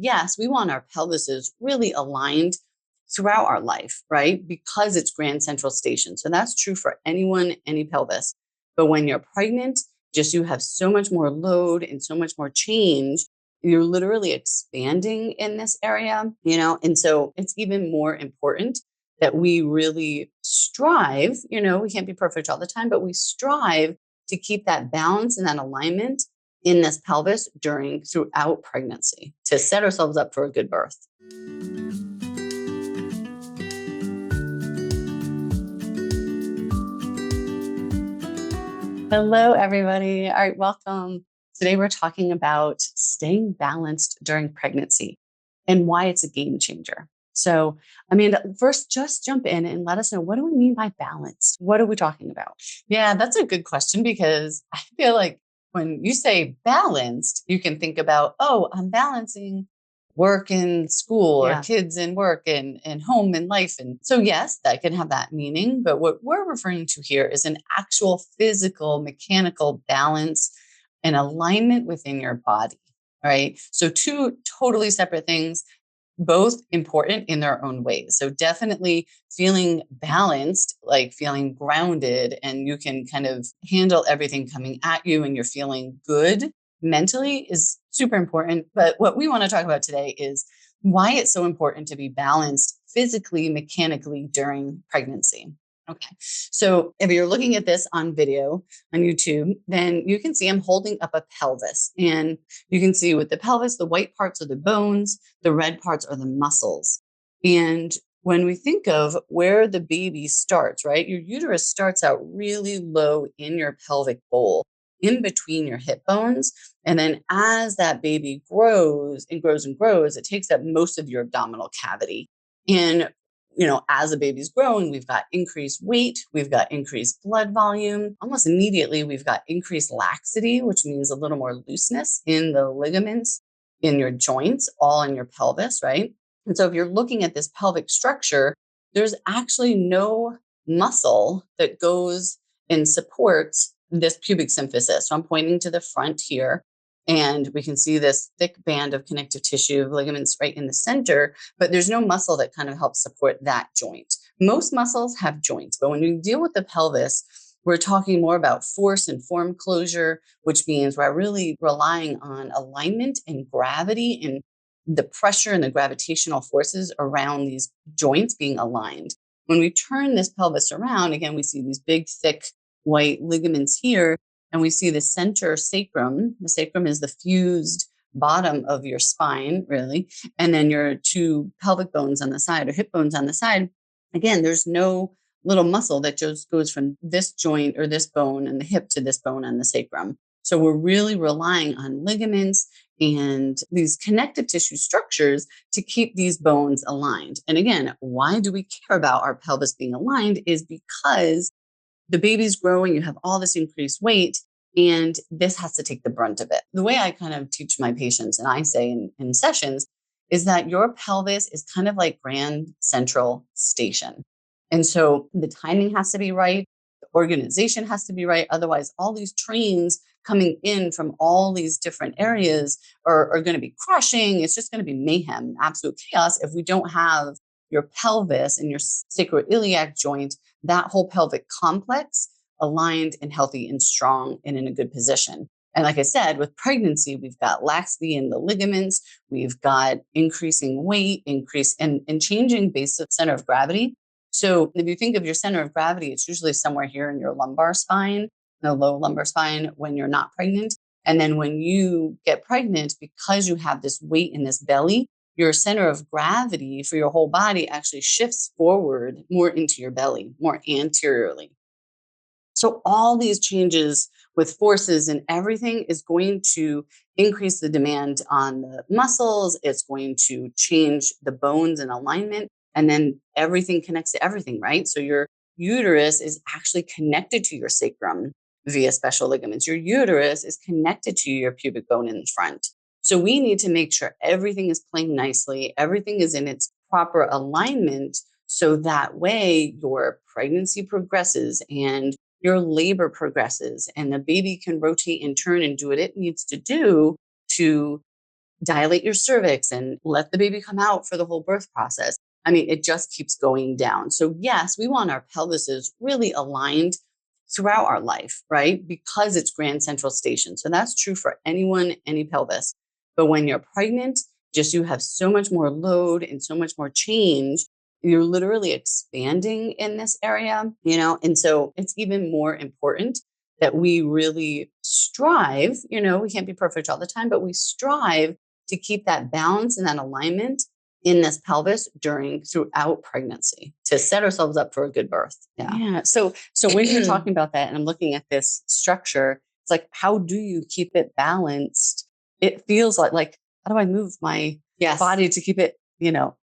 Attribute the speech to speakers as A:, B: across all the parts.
A: yes, we want our pelvises really aligned throughout our life, right? Because it's grand central station. So that's true for anyone, any pelvis. But when you're pregnant, just you have so much more load and so much more change. You're literally expanding in this area, and so it's even more important that we really strive, we can't be perfect all the time, but we strive to keep that balance and that alignment in this pelvis throughout pregnancy to set ourselves up for a good birth. Hello, everybody. All right, welcome. Today we're talking about staying balanced during pregnancy and why it's a game changer. So, Amanda, first, just jump in and let us know, what do we mean by balanced? What are we talking about? Yeah, that's a good question, because I feel like when you say balanced, you can think about, oh, I'm balancing work and school, or kids and work and home and life. And so, yes, that can have that meaning. But what we're referring to here is an actual physical, mechanical balance and alignment within your body. Right. So two totally separate things, both important in their own ways. So definitely feeling balanced, like feeling grounded, and you can kind of handle everything coming at you and you're feeling good mentally is super important. But what we want to talk about today is why it's so important to be balanced physically, mechanically during pregnancy. Okay. So if you're looking at this on video on YouTube, then you can see I'm holding up a pelvis, and you can see with the pelvis, the white parts are the bones, the red parts are the muscles. And when we think of where the baby starts, right, your uterus starts out really low in your pelvic bowl, in between your hip bones. And then as that baby grows and grows and grows, it takes up most of your abdominal cavity. And as the baby's growing, we've got increased weight, we've got increased blood volume. Almost immediately, we've got increased laxity, which means a little more looseness in the ligaments, in your joints, all in your pelvis, right? And so if you're looking at this pelvic structure, there's actually no muscle that goes and supports this pubic symphysis. So I'm pointing to the front here, and we can see this thick band of connective tissue of ligaments right in the center, but there's no muscle that kind of helps support that joint. Most muscles have joints, but when you deal with the pelvis, we're talking more about force and form closure, which means we're really relying on alignment and gravity and the pressure and the gravitational forces around these joints being aligned. When we turn this pelvis around, again, we see these big, thick white ligaments here, and we see the center sacrum. The sacrum is the fused bottom of your spine, really. And then your two pelvic bones on the side, or hip bones on the side. Again, there's no little muscle that just goes from this joint or this bone and the hip to this bone on the sacrum. So we're really relying on ligaments and these connective tissue structures to keep these bones aligned. And again, why do we care about our pelvis being aligned is because the baby's growing, you have all this increased weight, and this has to take the brunt of it. The way I kind of teach my patients, and I say in sessions, is that your pelvis is kind of like grand central station. And so the timing has to be right. The organization has to be right. Otherwise, all these trains coming in from all these different areas are going to be crushing. It's just going to be mayhem, absolute chaos if we don't have your pelvis and your sacroiliac joint, that whole pelvic complex, aligned and healthy and strong and in a good position. And like I said, with pregnancy, we've got laxity in the ligaments, we've got increasing weight, and changing base of center of gravity. So if you think of your center of gravity, it's usually somewhere here in your lumbar spine, the low lumbar spine when you're not pregnant. And then when you get pregnant, because you have this weight in this belly, your center of gravity for your whole body actually shifts forward more into your belly, more anteriorly. So all these changes with forces and everything is going to increase the demand on the muscles. It's going to change the bones and alignment. And then everything connects to everything, right? So your uterus is actually connected to your sacrum via special ligaments. Your uterus is connected to your pubic bone in front. So we need to make sure everything is playing nicely, everything is in its proper alignment, so that way your pregnancy progresses and your labor progresses and the baby can rotate and turn and do what it needs to do to dilate your cervix and let the baby come out for the whole birth process. I mean, it just keeps going down. So yes, we want our pelvises really aligned throughout our life, right? Because it's grand central station. So that's true for anyone, any pelvis. But when you're pregnant, just you have so much more load and so much more change. You're literally expanding in this area, and so it's even more important that we really strive, we can't be perfect all the time, but we strive to keep that balance and that alignment in this pelvis throughout pregnancy to set ourselves up for a good birth. Yeah. So when you're talking about that and I'm looking at this structure, it's like, how do you keep it balanced? It feels like how do I move my body to keep it,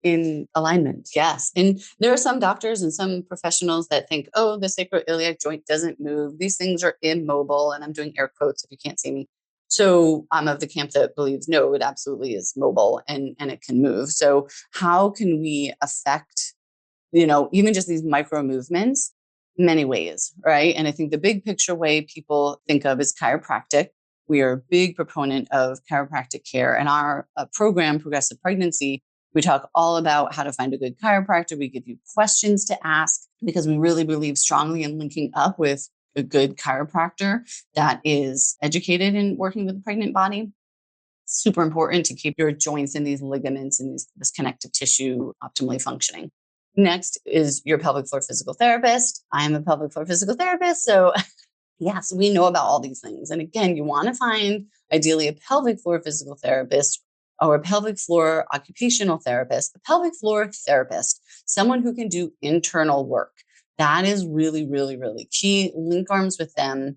A: in alignment? Yes. And there are some doctors and some professionals that think, oh, the sacroiliac joint doesn't move. These things are immobile. And I'm doing air quotes if you can't see me. So I'm of the camp that believes, no, it absolutely is mobile and it can move. So how can we affect, even just these micro movements? Many ways, right? And I think the big picture way people think of is chiropractic. We are a big proponent of chiropractic care. And our program, Progressive Pregnancy, we talk all about how to find a good chiropractor. We give you questions to ask because we really believe strongly in linking up with a good chiropractor that is educated in working with the pregnant body. Super important to keep your joints and these ligaments and this connective tissue optimally functioning. Next is your pelvic floor physical therapist. I am a pelvic floor physical therapist. So yes, we know about all these things. And again, you want to find ideally a pelvic floor physical therapist or a pelvic floor occupational therapist, a pelvic floor therapist, someone who can do internal work. That is really, really, really key. Link arms with them.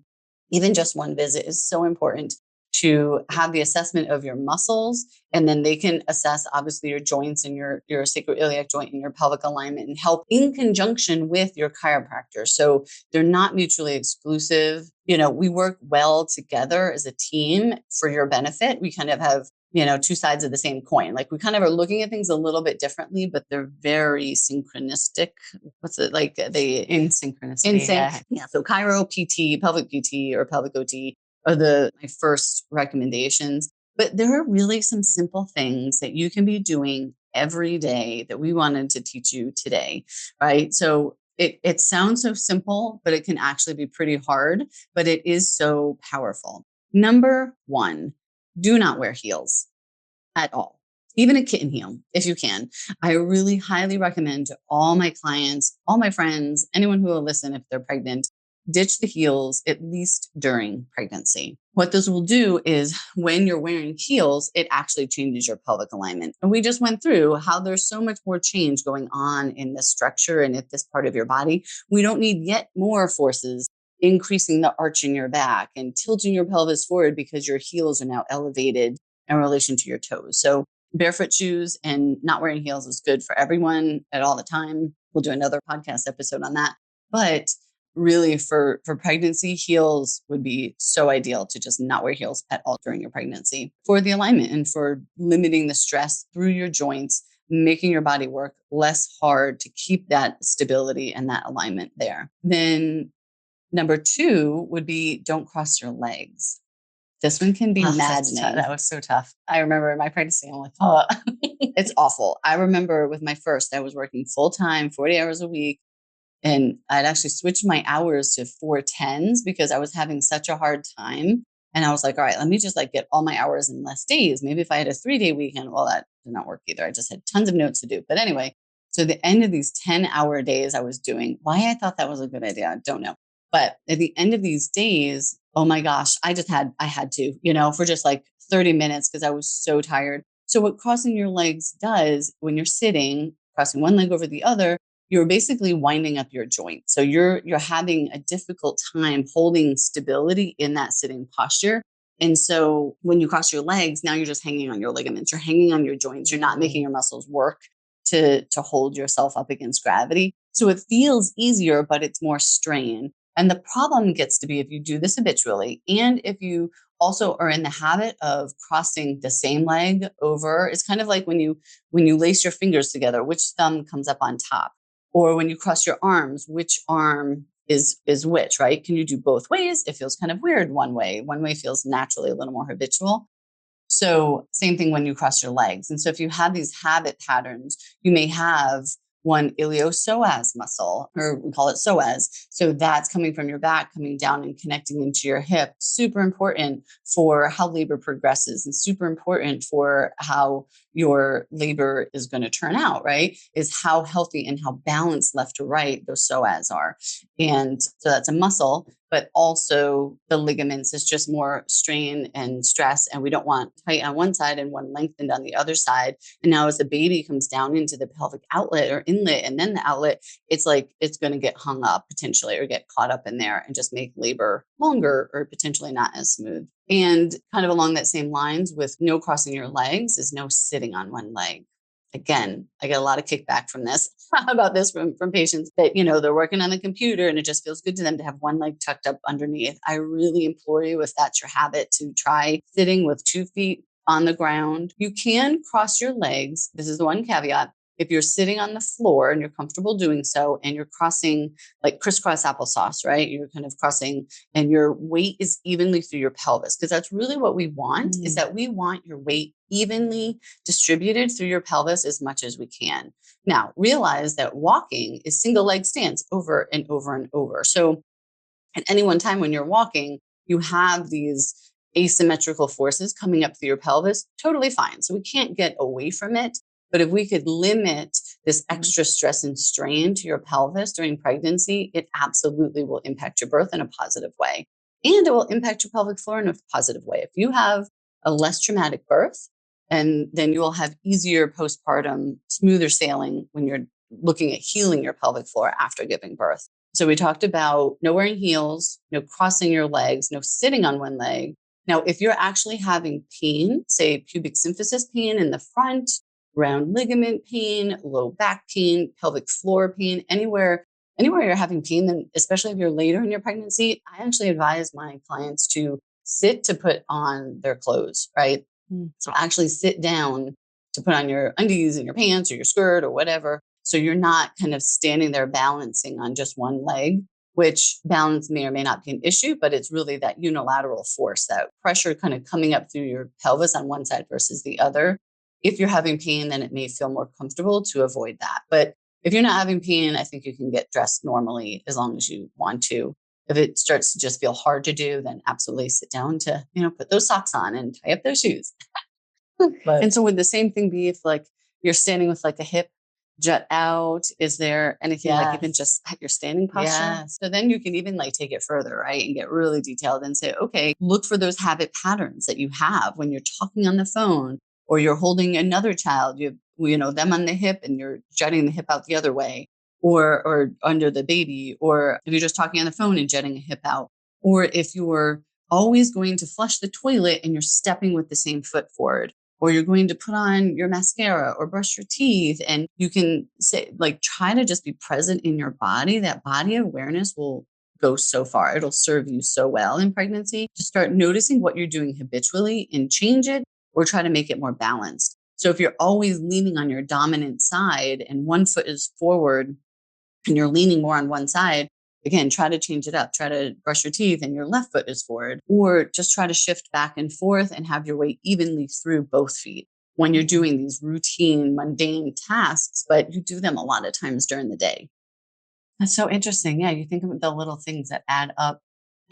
A: Even just one visit is so important to have the assessment of your muscles. And then they can assess, obviously, your joints and your sacroiliac joint and your pelvic alignment and help in conjunction with your chiropractor. So they're not mutually exclusive. We work well together as a team for your benefit. We kind of have two sides of the same coin. Like we kind of are looking at things a little bit differently, but they're very synchronistic. What's it like?
B: In synchronicity.
A: In sync. Yeah. So chiro PT, pelvic PT, or pelvic OT are my first recommendations. But there are really some simple things that you can be doing every day that we wanted to teach you today, right? So it sounds so simple, but it can actually be pretty hard, but it is so powerful. Number one, do not wear heels at all, even a kitten heel, if you can. I really highly recommend to all my clients, all my friends, anyone who will listen if they're pregnant, ditch the heels at least during pregnancy. What this will do is when you're wearing heels, it actually changes your pelvic alignment. And we just went through how there's so much more change going on in this structure and at this part of your body. We don't need yet more forces increasing the arch in your back and tilting your pelvis forward because your heels are now elevated in relation to your toes. So barefoot shoes and not wearing heels is good for everyone at all the time. We'll do another podcast episode on that. But really for pregnancy, heels would be so ideal to just not wear heels at all during your pregnancy for the alignment and for limiting the stress through your joints, making your body work less hard to keep that stability and that alignment there. Then number two would be don't cross your legs. This one can be maddening.
B: That was so tough. I remember my pregnancy, I'm like, oh,
A: it's awful. I remember with my first, I was working full time, 40 hours a week. And I'd actually switched my hours to 410s because I was having such a hard time. And I was like, all right, let me just get all my hours in less days. Maybe if I had a 3-day weekend, well, that did not work either. I just had tons of notes to do. But anyway, so the end of these 10-hour days I was doing, why I thought that was a good idea, I don't know. But at the end of these days, oh my gosh, I had to, for just 30 minutes because I was so tired. So what crossing your legs does when you're sitting, crossing one leg over the other, you're basically winding up your joint. So you're having a difficult time holding stability in that sitting posture. And so when you cross your legs, now you're just hanging on your ligaments, you're hanging on your joints, you're not making your muscles work to hold yourself up against gravity. So it feels easier, but it's more strain. And the problem gets to be if you do this habitually, and if you also are in the habit of crossing the same leg over, it's kind of like when you lace your fingers together, which thumb comes up on top? Or when you cross your arms, which arm is which, right? Can you do both ways? It feels kind of weird one way. One way feels naturally a little more habitual. So same thing when you cross your legs. And so if you have these habit patterns, you may have one iliopsoas muscle, or we call it psoas. So that's coming from your back, coming down and connecting into your hip. Super important for how labor progresses and super important for how your labor is going to turn out, right? Is how healthy and how balanced left to right those psoas are. And so that's a muscle, but also the ligaments is just more strain and stress. And we don't want tight on one side and one lengthened on the other side. And now as the baby comes down into the pelvic outlet or inlet and then the outlet, it's like it's going to get hung up potentially or get caught up in there and just make labor longer or potentially not as smooth. And kind of along that same lines with no crossing your legs is no sitting on one leg. Again, I get a lot of kickback from this about this from patients that, they're working on the computer and it just feels good to them to have one leg tucked up underneath. I really implore you, if that's your habit, to try sitting with 2 feet on the ground. You can cross your legs. This is the one caveat. If you're sitting on the floor and you're comfortable doing so, and you're crossing like crisscross applesauce, right? You're kind of crossing and your weight is evenly through your pelvis, because that's really what we want, is that we want your weight evenly distributed through your pelvis as much as we can. Now, realize that walking is single leg stance over and over and over. So at any one time when you're walking, you have these asymmetrical forces coming up through your pelvis, totally fine. So we can't get away from it. But if we could limit this extra stress and strain to your pelvis during pregnancy, it absolutely will impact your birth in a positive way. And it will impact your pelvic floor in a positive way. If you have a less traumatic birth, and then you will have easier postpartum, smoother sailing when you're looking at healing your pelvic floor after giving birth. So we talked about no wearing heels, no crossing your legs, no sitting on one leg. Now, if you're actually having pain, say pubic symphysis pain in the front, round ligament pain, low back pain, pelvic floor pain, anywhere you're having pain, then especially if you're later in your pregnancy, I actually advise my clients to sit to put on their clothes, right? So actually sit down to put on your undies and your pants or your skirt or whatever. So you're not kind of standing there balancing on just one leg, which balance may or may not be an issue, but it's really that unilateral force, that pressure kind of coming up through your pelvis on one side versus the other. If you're having pain, then it may feel more comfortable to avoid that. But if you're not having pain, I think you can get dressed normally as long as you want to. If it starts to just feel hard to do, then absolutely sit down to, put those socks on and tie up those shoes. And so would the same thing be if like you're standing with like a hip jut out? Is there anything like even just at your standing posture? Yeah. So then you can even like take it further, right? And get really detailed and say, okay, look for those habit patterns that you have when you're talking on the phone or you're holding another child, them on the hip and you're jutting the hip out the other way, or under the baby, or if you're just talking on the phone and jutting a hip out, or if you're always going to flush the toilet and you're stepping with the same foot forward, or you're going to put on your mascara or brush your teeth. And you can say, like, try to just be present in your body. That body awareness will go so far. It'll serve you so well in pregnancy to start noticing what you're doing habitually and change it or try to make it more balanced. So if you're always leaning on your dominant side and one foot is forward and you're leaning more on one side, again, try to change it up. Try to brush your teeth and your left foot is forward, or just try to shift back and forth and have your weight evenly through both feet when you're doing these routine, mundane tasks, but you do them a lot of times during the day. That's so interesting. Yeah, you think of the little things that add up.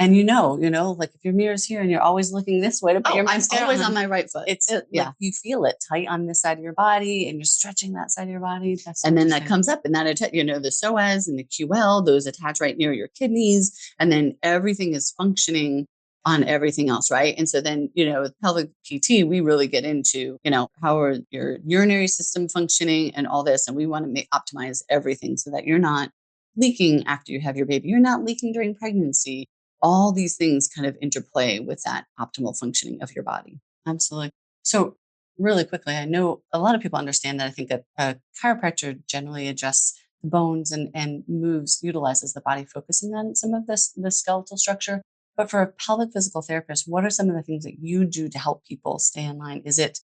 A: And like if your mirror's here and you're always looking this way to put your mascara
B: always
A: on
B: on my right foot.
A: like you feel it tight on this side of your body and you're stretching that side of your body. That's so
B: And then that
A: interesting.
B: comes up and that, the psoas and the QL, those attach right near your kidneys.
A: And then everything is functioning on everything else, right? And so then, with pelvic PT, we really get into, how are your urinary system functioning and all this. And we want to optimize everything so that you're not leaking after you have your baby. You're not leaking during pregnancy. All these things kind of interplay with that optimal functioning of your body. Absolutely. So really quickly, I know a lot of people understand that. I think a chiropractor generally adjusts the bones and utilizes the body, focusing on some of the skeletal structure. But for a pelvic physical therapist, what are some of the things that you do to help people stay in line? Is it,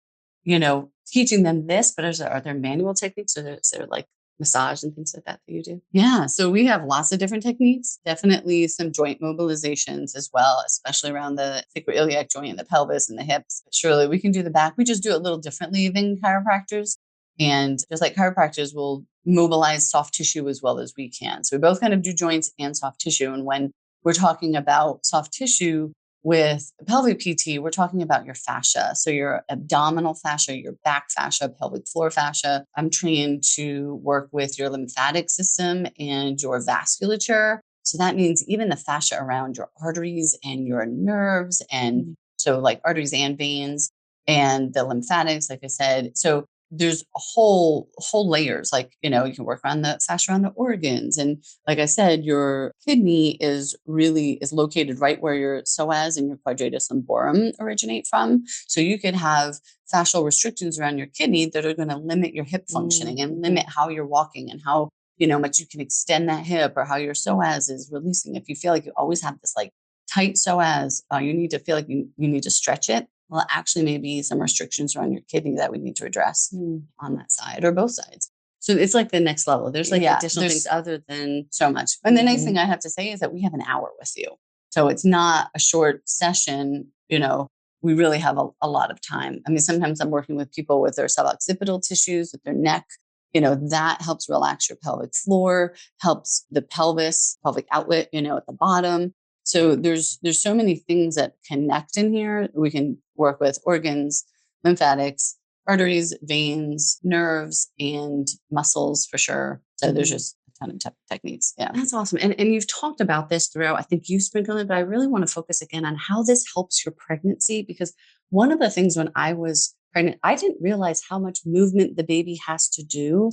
A: teaching them this, but are there manual techniques, or is there like massage and things like that you do?
B: Yeah. So we have lots of different techniques, definitely some joint mobilizations as well, especially around the sacroiliac joint and the pelvis and the hips. But surely we can do the back. We just do it a little differently than chiropractors. And just like chiropractors will mobilize soft tissue as well as we can. So we both kind of do joints and soft tissue. And when we're talking about soft tissue, with pelvic PT, we're talking about your fascia. So your abdominal fascia, your back fascia, pelvic floor fascia. I'm trained to work with your lymphatic system and your vasculature. So that means even the fascia around your arteries and your nerves. And so like arteries and veins and the lymphatics, like I said. So there's a whole layers, like, you can work around the fascia around the organs. And like I said, your kidney is located right where your psoas and your quadratus lumborum originate from. So you could have fascial restrictions around your kidney that are going to limit your hip functioning and limit how you're walking and how, much you can extend that hip, or how your psoas is releasing. If you feel like you always have this like tight psoas, you need to feel like you need to stretch it. Well, actually, maybe some restrictions around your kidney that we need to address on that side or both sides.
A: So it's like the next level. There's like additional things other than
B: so much. And the nice thing I have to say is that we have an hour with you. So it's not a short session. We really have a lot of time. I mean, sometimes I'm working with people with their suboccipital tissues, with their neck. That helps relax your pelvic floor, helps the pelvic outlet, at the bottom. So there's so many things that connect in here. We can work with organs, lymphatics, arteries, veins, nerves, and muscles for sure. So there's just a ton of techniques. Yeah.
A: That's awesome. And you've talked about this throughout. I think you sprinkled it, but I really want to focus again on how this helps your pregnancy, because one of the things when I was pregnant, I didn't realize how much movement the baby has to do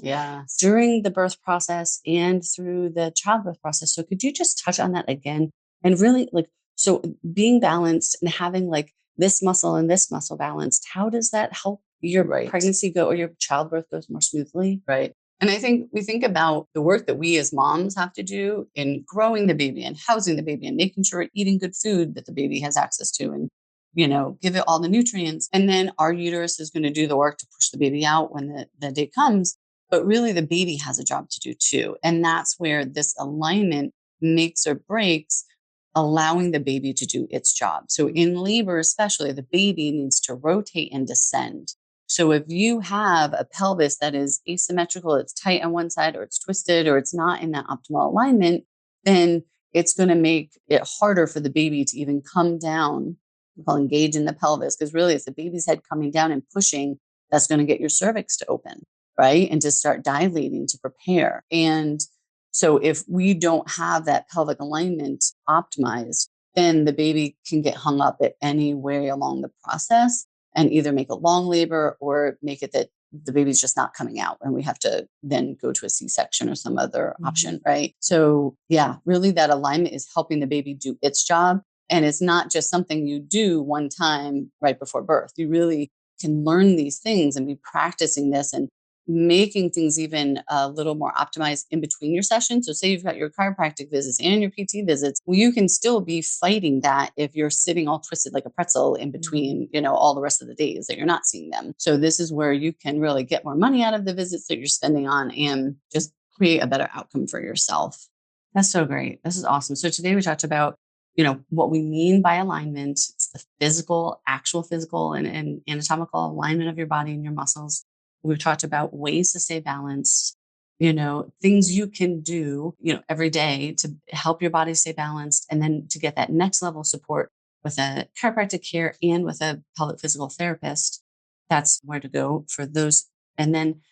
A: during the birth process and through the childbirth process. So could you just touch on that again? And really so being balanced and having like this muscle and this muscle balanced, how does that help your pregnancy go or your childbirth goes more smoothly?
B: Right. And I think we think about the work that we as moms have to do in growing the baby and housing the baby and making sure it's eating good food that the baby has access to, and, give it all the nutrients. And then our uterus is going to do the work to push the baby out when the day comes. But really the baby has a job to do too. And that's where this alignment makes or breaks allowing the baby to do its job. So in labor, especially, the baby needs to rotate and descend. So if you have a pelvis that is asymmetrical, it's tight on one side, or it's twisted, or it's not in that optimal alignment, then it's going to make it harder for the baby to even come down. We'll engage in the pelvis, because really it's the baby's head coming down and pushing that's going to get your cervix to open, right? And to start dilating to prepare. And so if we don't have that pelvic alignment optimized, then the baby can get hung up at any way along the process and either make a long labor or make it that the baby's just not coming out and we have to then go to a C-section or some other option, right? So yeah, really that alignment is helping the baby do its job. And it's not just something you do one time right before birth. You really can learn these things and be practicing this and making things even a little more optimized in between your sessions. So say you've got your chiropractic visits and your PT visits, well, you can still be fighting that if you're sitting all twisted like a pretzel in between, all the rest of the days that you're not seeing them. So this is where you can really get more money out of the visits that you're spending on and just create a better outcome for yourself.
A: That's so great. This is awesome. So today we talked about, what we mean by alignment. It's the actual physical and anatomical alignment of your body and your muscles. We've talked about ways to stay balanced, things you can do, every day to help your body stay balanced. And then to get that next level support with a chiropractic care and with a pelvic physical therapist, that's where to go for those. And then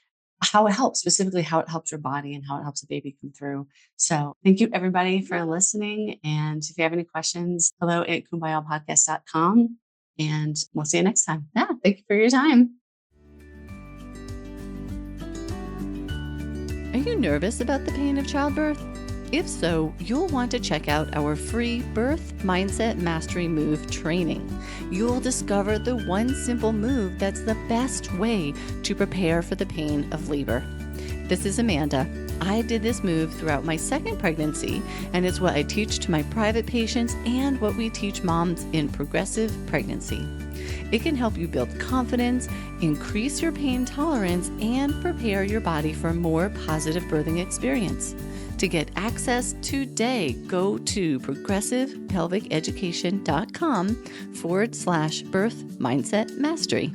A: specifically how it helps your body and how it helps the baby come through. So thank you everybody for listening. And if you have any questions, hello@kumbay'allpodcast.com, and we'll see you next time.
B: Yeah. Thank you for your time.
C: Are you nervous about the pain of childbirth? If so, you'll want to check out our free Birth Mindset Mastery Move training. You'll discover the one simple move that's the best way to prepare for the pain of labor. This is Amanda. I did this move throughout my second pregnancy, and it's what I teach to my private patients and what we teach moms in progressive pregnancy. It can help you build confidence, increase your pain tolerance, and prepare your body for a more positive birthing experience. To get access today, go to progressivepelviceducation.com/birth mindset mastery.